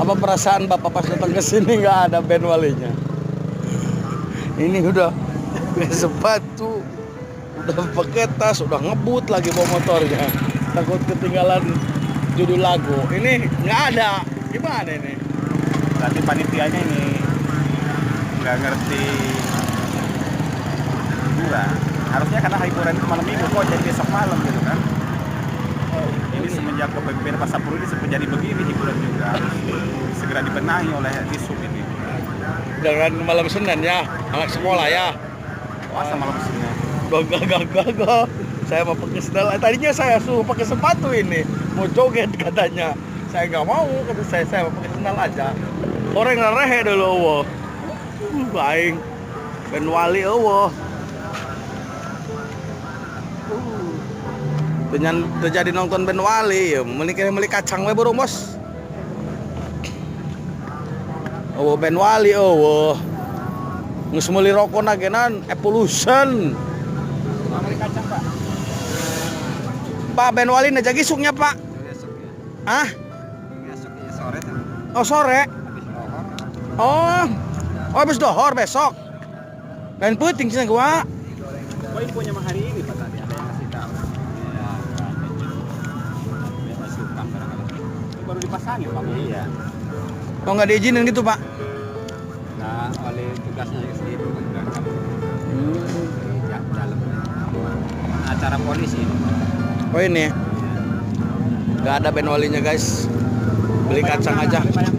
Apa perasaan Bapak pas datang ke sini nggak ada band walinya? Ini udah pakai sepatu, udah pakai tas, udah ngebut lagi bawa motornya. Takut ketinggalan judul lagu. Ini nggak ada. Gimana ini? Berarti panitianya ini nggak ngerti juga. Harusnya karena hiburan itu malam minggu kok jadi besok malam gitu kan. Ini semenjak kepemimpinan Pak Sapur ini menjadi begini, hiburan juga harus segera dibenahi oleh Disub ini. Jangan malam Senin ya, anak sekolah ya. Masa malam Senin? Gak. Saya mau pakai sandal. Tadinya saya suruh pakai sepatu ini, mau joget katanya. Saya nggak mau, kata saya mau pakai sandal aja. Orang ngerehe dulu, wah. Baik. Ben wali, wah. Terjadi nonton Ben wali, ya. Meli kacang we burung bos. Oh Ben wali, oh. Ngus meuli rokok nagenan Evolution. Beli kacang Pak? Pak Ben wali najagi suknya Pak. Besok ya. Ah? Besok ya sore tuh. Oh sore. Habis lohor. Oh. Oh habis dohor besok. Lain penting sih gua. Oh infonya mah hari ini Pak tadi ada yang ngasih tahu. Ya. Biasa suka barangkali. Ini baru dipasangin Pak. Iya. Oh nggak diizinin gitu Pak? Nah, oleh tugasnya sendiri berangkat dalam acara polisi. Oh ini. Nggak ada Ben walinya guys. Beli kacang aja. Banyak